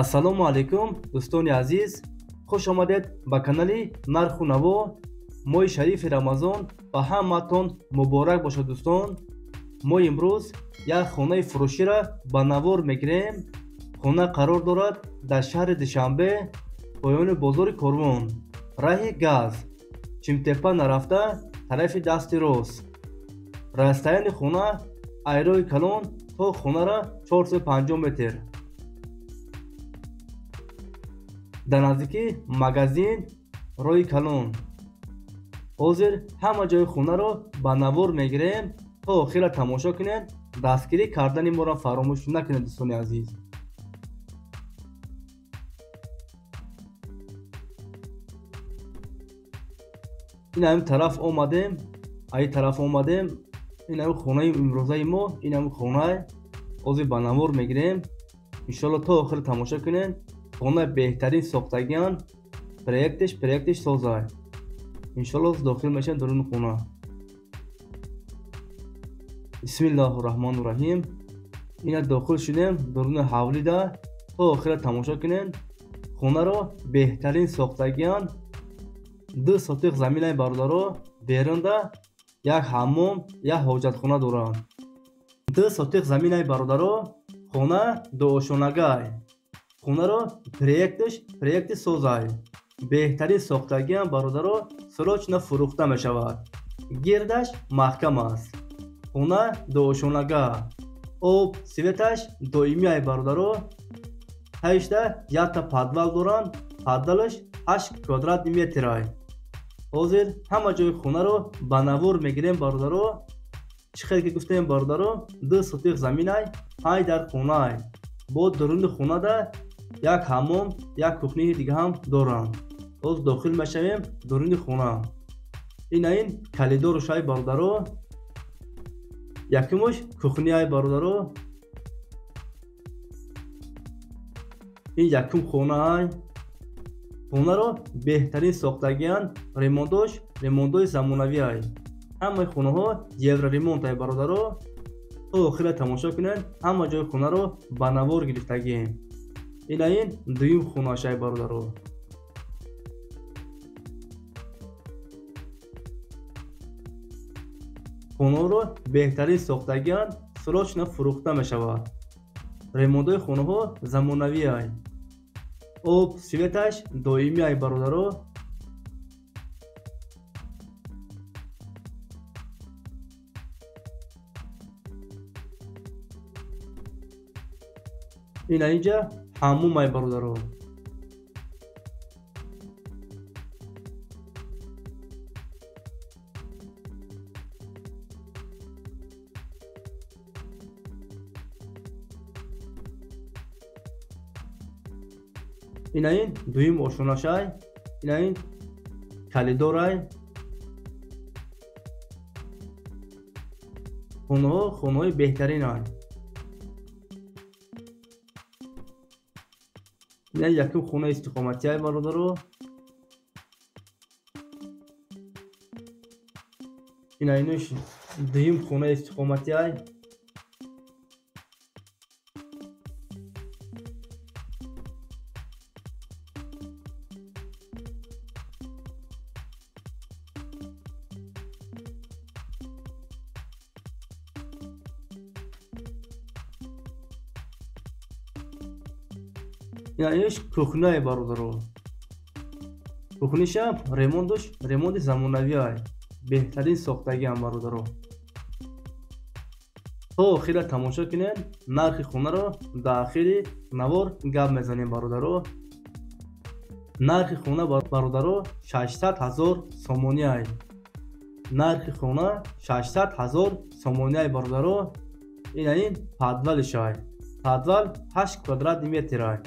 ассалому алайкум дӯстони азиз, хуш омадед ба канали Нарху Наво. Моҳи шарифи Рамазон ба ҳаматон муборак бошад дӯстон. Мо имрӯз як хонаи фурӯширо ба навор мегирем. Хона қарор дорад дар шаҳри Душанбе, поёни бозори Корвон, раҳи газ, Чимтепа нарафта тарафи дасти рост. Расстояни хона айрои калон то хонара 450 метр. дар наздики магазин рои калон. ҳозир ҳама ҷои хонаро ба навор мегирем то охира тамошо кунед. дастгирӣ кардани моро фаромӯш накунед дӯстони азиз. ин ҳамин тараф омадем, аи тараф омадем. ин ҳамин хонаи имрӯзаи мо, ин ҳамин хона ҳозир ба навор мегирем. иншоалло то охир тамошо кунед. хона беҳтарин сохтагиан, проектиш соза. иншоалло дохил мешавем даруни хона. бисмиллаҳи роҳмони роҳим. ина дохил шудем даруни ҳавлида. то охира тамошо кунед. хонаро беҳтарин сохтагиан. 2 сотиқ заминаи бародаро берунда як ҳаммом, як ҳоҷатхона доранд. 2 сотиқ заминаи бародаро хона дуошонагай. хонаро проекти созай. беҳтарин сохтагиан бародаро срочно фурӯхта мешавад. гирдаш маҳкам аст. хона дуошонага. об светаш доимӣ ай бародаро. ҳайшта якта подвал доранд. подвалаш 8 квадратни метр ай. ҳозир ҳама ҷои хонаро ба навор мегирем бародаро. чӣ хел ки гуфтем бародаро, 2 сотиқ заминай 5 дар хонай. бо даруни хонада як ҳаммом, як кухнии дига ҳам доранд. ҳозир дохил мешавем даруни хона. ин калидоруш ай бародаро. якумуш кухни ай бародаро. ин якум хона ай. хонаро беҳтарин сохтагиан, ремонтои замонавӣ ай. ҳамаи хонаҳо евроремонт ай бародаро. то охира тамошо кунед. ҳама ҷои хонаро ба навор гирифтагием. ин дуюм хонааш ай бародаро. хонаро беҳтарин сохтагиан, срочно фурӯхта мешавад. ремонтои хонаҳо замонавӣ ай. об светаш доимӣ ай бародаро. ин инҷа ҳаммум ай бародаро. ин дуюм ошонаш ай. ин калидор ай. хонаҳои беҳтарин ай. ин якум хона истиқоматӣ ай бародаро. ин дуюм хона истиқоматӣ ай. ин кухнаи бародаро. кухнишам ремонти замонавӣ ай. беҳтарин сохтагиам бародаро. то охира тамошо кунед. нархи хонаро дар ахири навор гап мезанем бародаро. нархи хона бародаро 600 000 сомонӣ ай. нархи хона 600 000 сомонӣ ай бародаро. ин подвалиш ай. подвал 8 квадратни метр ай.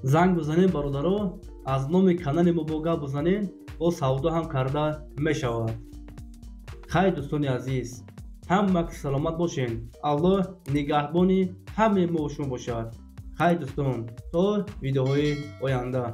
занг бизанед бародаро. аз номи канали мо бо гап бизанед. бо савдо ҳам карда мешавад. хайр дӯстони азиз, ҳама саломат бошед. аллоҳ нигаҳбони ҳамаи мо шумо бошад. хайр дӯстон, то видеоҳои оянда.